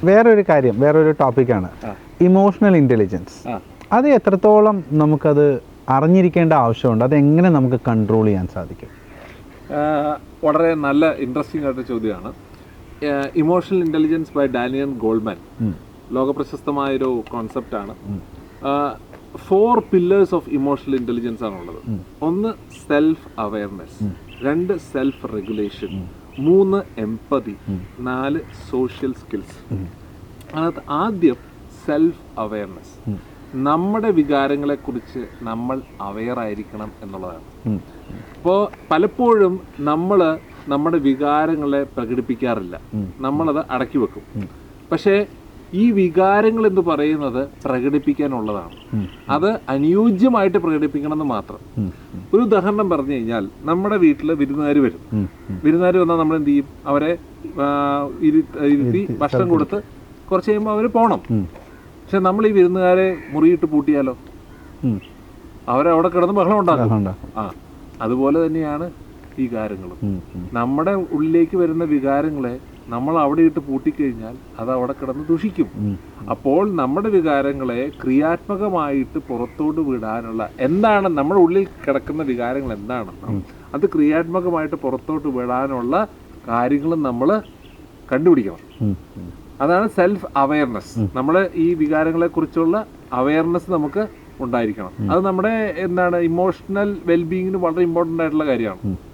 വേറൊരു ടോപ്പിക്കാണ് emotional intelligence. അത് എത്രത്തോളം നമുക്കത് അറിഞ്ഞിരിക്കേണ്ട ആവശ്യമുണ്ട്? അതെങ്ങനെ നമുക്ക് കൺട്രോൾ ചെയ്യാൻ സാധിക്കും? വളരെ നല്ല ഇൻട്രസ്റ്റിംഗ് ആയിട്ട് ചോദ്യമാണ്. Emotional intelligence by Daniel Goleman ലോകപ്രശസ്തമായൊരു കോൺസെപ്റ്റാണ്. 4 pillars ഓഫ് ഇമോഷണൽ ഇൻ്റലിജൻസ് ആണുള്ളത്. 1 self awareness, 2 self regulation, 3 empathy, 4 social skills. അതിനകത്ത് ആദ്യം സെൽഫ് അവെയർനെസ്. നമ്മുടെ വികാരങ്ങളെക്കുറിച്ച് നമ്മൾ അവെയർ ആയിരിക്കണം എന്നുള്ളതാണ്. അപ്പോൾ പലപ്പോഴും നമ്മൾ നമ്മുടെ വികാരങ്ങളെ പ്രകടിപ്പിക്കാറില്ല, നമ്മളത് അടക്കി വെക്കും. പക്ഷേ ഈ വികാരങ്ങൾ എന്ന് പറയുന്നത് പ്രകടിപ്പിക്കാനുള്ളതാണ്. അത് അനുയോജ്യമായിട്ട് പ്രകടിപ്പിക്കണം എന്ന് മാത്രം. ഒരു ഉദാഹരണം പറഞ്ഞു കഴിഞ്ഞാൽ, നമ്മുടെ വീട്ടിൽ വിരുന്നുകാർ വരും. വിരുന്നുകാർ വന്നാൽ നമ്മൾ എന്ത് ചെയ്യും? അവരെ ഇരുത്തി ഭക്ഷണം കൊടുത്ത് കുറച്ച് കഴിയുമ്പോൾ അവർ പോകണം. പക്ഷെ നമ്മൾ ഈ വിരുന്നുകാരെ മുറിയിട്ട് പൂട്ടിയാലോ? അവരവിടെ കിടന്ന് ബഹളം ഉണ്ടാക്കും. അതുപോലെ തന്നെയാണ് വികാരങ്ങളും. നമ്മുടെ ഉള്ളിലേക്ക് വരുന്ന വികാരങ്ങളെ നമ്മൾ അവിടെ ഇട്ട് പൂട്ടിക്കഴിഞ്ഞാൽ അത് അവിടെ കിടന്ന് ദുഷിക്കും. അപ്പോൾ നമ്മുടെ വികാരങ്ങളെ ക്രിയാത്മകമായിട്ട് പുറത്തോട്ട് വിടാനുള്ള, എന്താണ് നമ്മുടെ ഉള്ളിൽ കിടക്കുന്ന വികാരങ്ങൾ എന്താണെന്നും അത് ക്രിയാത്മകമായിട്ട് പുറത്തോട്ട് വിടാനുള്ള കാര്യങ്ങളും നമ്മൾ കണ്ടുപിടിക്കണം. അതാണ് സെൽഫ് അവെയർനെസ്. നമ്മുടെ ഈ വികാരങ്ങളെ കുറിച്ചുള്ള അവെയർനെസ് നമുക്ക് ഉണ്ടായിരിക്കണം. അത് നമ്മുടെ ഇമോഷണൽ വെൽബീയിങ്ങിന് വളരെ ഇമ്പോർട്ടൻ്റ് ആയിട്ടുള്ള കാര്യമാണ്.